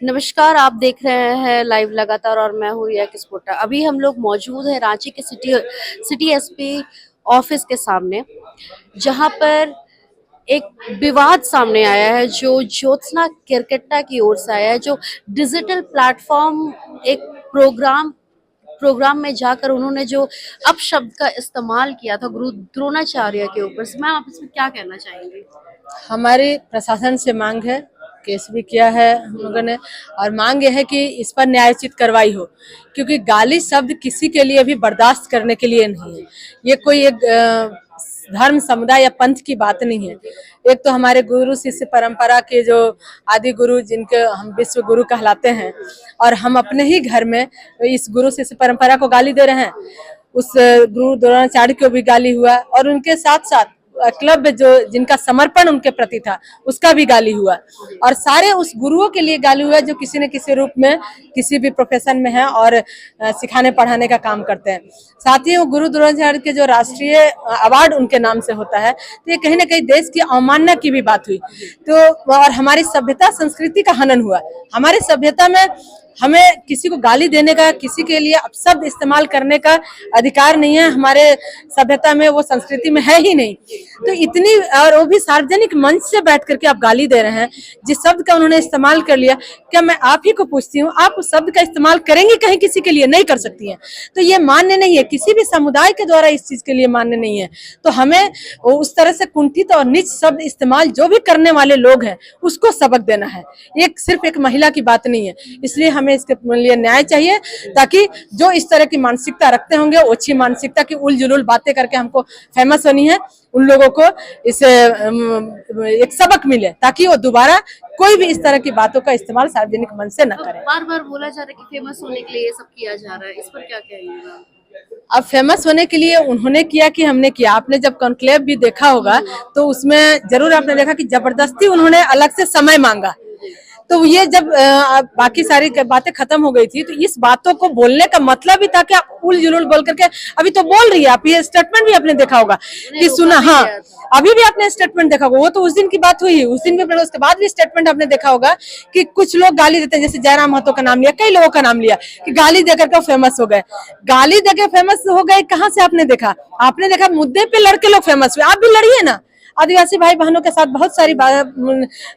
नमस्कार, आप देख रहे हैं लाइव लगातार और मैं हूँ रिया किस्पोटा। अभी हम लोग मौजूद हैं रांची के सिटी एसपी ऑफिस के सामने, जहां पर एक विवाद सामने आया है जो ज्योत्सना केरकेट्टा की ओर से आया है, जो डिजिटल प्लेटफॉर्म एक प्रोग्राम में जाकर उन्होंने जो अपशब्द का इस्तेमाल किया था गुरु द्रोणाचार्य के ऊपर से। मैम, आप इसमें क्या कहना चाहेंगे? हमारी प्रशासन से मांग है, केस भी किया है हम लोगों ने, और मांग यह है कि इस पर न्यायोचित कार्रवाई हो, क्योंकि गाली शब्द किसी के लिए भी बर्दाश्त करने के लिए नहीं है। ये कोई एक धर्म, समुदाय या पंथ की बात नहीं है। एक तो हमारे गुरु शिष्य परंपरा के जो आदि गुरु, जिनके हम विश्व गुरु कहलाते हैं, और हम अपने ही घर में इस गुरु शिष्य परंपरा को गाली दे रहे हैं। उस गुरु द्रोणाचार्य को भी गाली हुआ, और उनके साथ साथ क्लब जो जिनका समर्पण उनके प्रति था उसका भी गाली हुआ, और सारे उस गुरुओं के लिए गाली हुआ जो किसी न किसी रूप में किसी भी प्रोफेशन में है और सिखाने पढ़ाने का काम करते हैं। साथ ही वो गुरु द्रोणाचार्य के जो राष्ट्रीय अवार्ड उनके नाम से होता है, तो ये कहीं ना कहीं देश की अवमानना की भी बात हुई। तो और हमारी सभ्यता संस्कृति का हनन हुआ। हमारी सभ्यता में हमें किसी को गाली देने का, किसी के लिए अपशब्द इस्तेमाल करने का अधिकार नहीं है। हमारे सभ्यता में, वो संस्कृति में है ही नहीं। तो इतनी, और वो भी सार्वजनिक मंच से बैठ करके आप गाली दे रहे हैं। जिस शब्द का उन्होंने इस्तेमाल कर लिया, क्या मैं आप ही को पूछती हूँ, आप उस शब्द का इस्तेमाल करेंगी कहीं किसी के लिए? नहीं कर सकती हैं। तो ये मान्य नहीं है, किसी भी समुदाय के द्वारा इस चीज के लिए मान्य नहीं है। तो हमें उस तरह से कुंठित और नीच शब्द इस्तेमाल जो भी करने वाले लोग हैं उसको सबक देना है। एक सिर्फ एक महिला की बात नहीं है, इसलिए हमें इसके लिए न्याय चाहिए, ताकि जो इस तरह की मानसिकता रखते होंगे, ओछी मानसिकता की उल जुलूल बातें करके हमको फेमस होनी है, उन लोगों को इसे एक सबक मिले, ताकि वो दोबारा कोई भी इस तरह की बातों का इस्तेमाल सार्वजनिक मंच से न करे। बार बार बोला जा रहा है कि फेमस होने के लिए ये सब किया जा रहा है, इस पर क्या कहेंगे? अब फेमस होने के लिए उन्होंने किया कि हमने किया? आपने जब कॉन्क्लेव भी देखा होगा तो उसमें जरूर आपने देखा कि जबरदस्ती उन्होंने अलग से समय मांगा। तो ये जब बाकी सारी बातें खत्म हो गई थी, तो इस बातों को बोलने का मतलब ही था कि आप उल जुलूल बोल करके अभी तो बोल रही है। आप ये स्टेटमेंट भी आपने देखा होगा कि सुना, हाँ, अभी भी आपने स्टेटमेंट देखा होगा। वो तो उस दिन की बात हुई, उस दिन भी, उसके बाद भी स्टेटमेंट आपने देखा होगा कि कुछ लोग गाली देते हैं, जैसे जयराम महतो का नाम लिया, कई लोगों का नाम लिया कि गाली देकर के फेमस हो गए। गाली देकर फेमस हो गए कहाँ से आपने देखा? आपने देखा मुद्दे पे लड़के लोग फेमस हुए। आप भी लड़िए ना। आदिवासी भाई बहनों के साथ बहुत सारी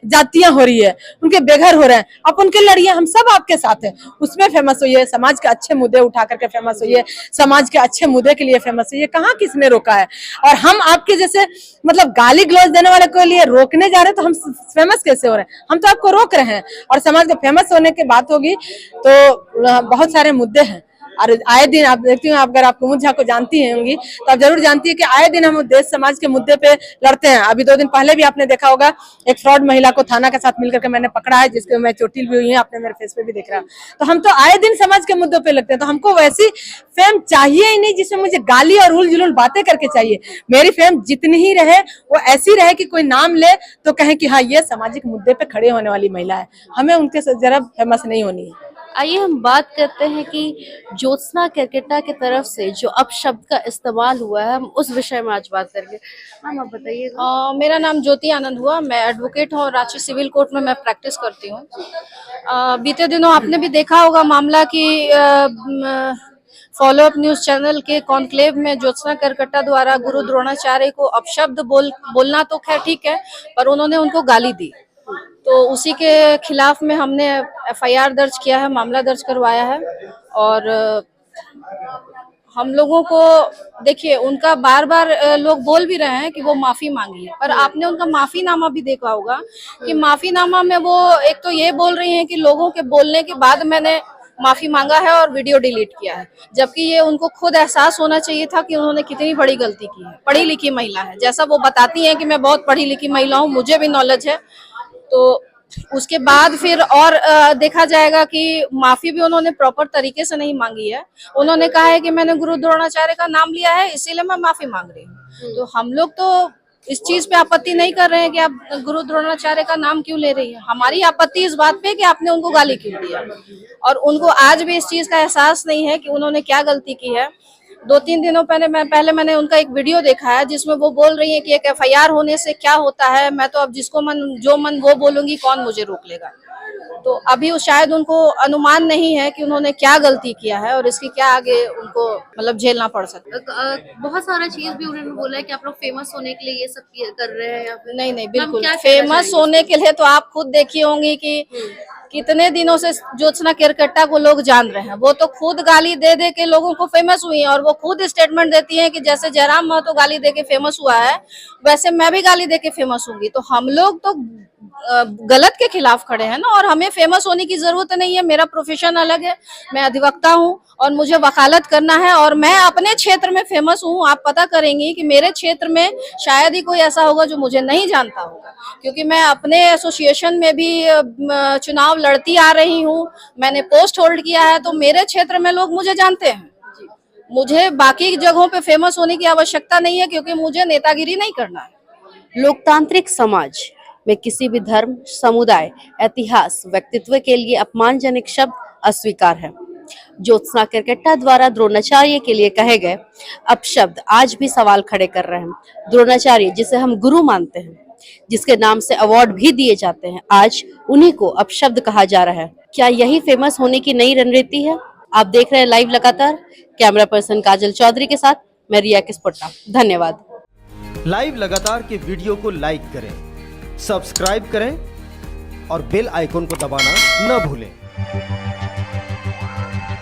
जातियां हो रही है, उनके बेघर हो रहे हैं, आप उनके लड़िए, हम सब आपके साथ हैं। उसमें फेमस होइए, समाज के अच्छे मुद्दे उठा करके फेमस होइए, समाज के अच्छे मुद्दे के लिए फेमस होइए। कहाँ किसने रोका है? और हम आपके जैसे मतलब गाली गलौज देने वाले के लिए रोकने जा रहे हैं, तो हम फेमस कैसे हो रहे हैं? हम तो आपको रोक रहे हैं। और समाज के फेमस होने की बात होगी तो बहुत सारे मुद्दे हैं, और आए दिन आप देखती हैं, अगर आप कुमुद झा को जानती होंगी तो आप जरूर जानती है कि आए दिन हम देश समाज के मुद्दे पे लड़ते हैं। अभी 2 दिन पहले भी आपने देखा होगा, एक फ्रॉड महिला को थाना के साथ मिलकर के मैंने पकड़ा है, जिसके मैं चोटिल भी हुई है, आपने मेरे फेस पे भी देख रहा। तो हम तो आए दिन समाज के मुद्दों पे लगते हैं। तो हमको वैसी फेम चाहिए ही नहीं जिसमें मुझे गाली और उल जुलूल बातें करके चाहिए। मेरी फेम जितनी ही रहे वो ऐसी रहे कि कोई नाम ले तो कहे कि हाँ, ये सामाजिक मुद्दे पे खड़े होने वाली महिला है। हमें उनके जरा फेमस नहीं होनी है। आइए हम बात करते हैं कि ज्योत्सना केरकेट्टा की तरफ से जो अपशब्द का इस्तेमाल हुआ है, हम उस विषय में आज बात करेंगे। मैम, आप बताइएगा। मेरा नाम ज्योति आनंद हुआ, मैं एडवोकेट हूँ, रांची सिविल कोर्ट में मैं प्रैक्टिस करती हूँ। बीते दिनों आपने भी देखा होगा मामला कि फॉलो अप न्यूज चैनल के कॉन्क्लेव में ज्योत्सना केरकेट्टा द्वारा गुरु द्रोणाचार्य को अपशब्द बोलना तो खैर ठीक है, पर उन्होंने उनको गाली दी। तो उसी के खिलाफ में हमने एफआईआर दर्ज किया है, मामला दर्ज करवाया है। और हम लोगों को देखिए, उनका बार बार लोग बोल भी रहे हैं कि वो माफी मांगी है, पर आपने उनका माफीनामा भी देखा होगा कि माफीनामा में वो एक तो ये बोल रही हैं कि लोगों के बोलने के बाद मैंने माफी मांगा है और वीडियो डिलीट किया है, जबकि ये उनको खुद एहसास होना चाहिए था कि उन्होंने कितनी बड़ी गलती की है। पढ़ी लिखी महिला है, जैसा वो बताती हैं कि मैं बहुत पढ़ी लिखी महिला हूँ, मुझे भी नॉलेज है। तो उसके बाद फिर और देखा जाएगा कि माफी भी उन्होंने प्रॉपर तरीके से नहीं मांगी है। उन्होंने कहा है कि मैंने गुरु द्रोणाचार्य का नाम लिया है, इसीलिए मैं माफी मांग रही हूँ। तो हम लोग तो इस चीज पे आपत्ति नहीं कर रहे हैं कि आप गुरु द्रोणाचार्य का नाम क्यों ले रही है। हमारी आपत्ति इस बात पे कि आपने उनको गाली क्यों दिया, और उनको आज भी इस चीज का एहसास नहीं है कि उन्होंने क्या गलती की है। 2-3 दिनों पहले मैंने उनका एक वीडियो देखा है, जिसमें वो बोल रही है कि एक एफआईआर होने से क्या होता है, मैं तो अब जिसको मन जो मन वो बोलूंगी, कौन मुझे रोक लेगा। तो तो अभी शायद उनको अनुमान नहीं है कि उन्होंने क्या गलती किया है और इसकी क्या आगे उनको मतलब झेलना पड़ सकता है। बहुत सारा चीज भी उन्होंने बोला है कि आप लोग फेमस होने के लिए ये सब कर रहे हैं या फिर नहीं नहीं, हम बिल्कुल क्या कहना फेमस चाहेंगे होने के लिए तो आप खुद देखी होंगी कि कितने दिनों से ज्योत्सना केरकट्टा को लोग जान रहे हैं। वो तो खुद गाली दे दे के लोगों को फेमस हुई है और वो खुद स्टेटमेंट देती है कि जैसे जयराम महतो गाली दे के फेमस हुआ है वैसे मैं भी गाली दे के फेमस होंगी। तो हम लोग तो गलत के खिलाफ खड़े हैं ना, और हमें फेमस होने की जरूरत नहीं है। मेरा प्रोफेशन अलग है, मैं अधिवक्ता हूँ और मुझे वकालत करना है और मैं अपने क्षेत्र में फेमस हूँ। आप पता करेंगी कि मेरे क्षेत्र में शायद ही कोई ऐसा होगा जो मुझे नहीं जानता होगा, क्योंकि मैं अपने एसोसिएशन में भी चुनाव लड़ती आ रही हूँ, मैंने पोस्ट होल्ड किया है, तो मेरे क्षेत्र में लोग मुझे जानते हैं। मुझे बाकी जगहों पे फेमस होने की आवश्यकता नहीं है, क्योंकि मुझे नेतागिरी नहीं करना है। लोकतांत्रिक समाज में किसी भी धर्म, समुदाय, इतिहास, व्यक्तित्व के लिए अपमानजनक शब्द अस्वीकार है। ज्योत्सना केरकेट्टा द्वारा द्रोणाचार्य के लिए कहे गए अपशब्द आज भी सवाल खड़े कर रहे हैं। द्रोणाचार्य जिसे हम गुरु मानते हैं, जिसके नाम से अवार्ड भी दिए जाते हैं, आज उन्हीं को अपशब्द कहा जा रहा है। क्या यही फेमस होने की नई रणनीति है? आप देख रहे हैं लाइव लगातार। कैमरा पर्सन काजल चौधरी के साथ मैं रिया किस्पोट्टा। धन्यवाद। लाइव लगातार के वीडियो को लाइक करें, सब्सक्राइब करें और बेल आइकन को दबाना न भूलें।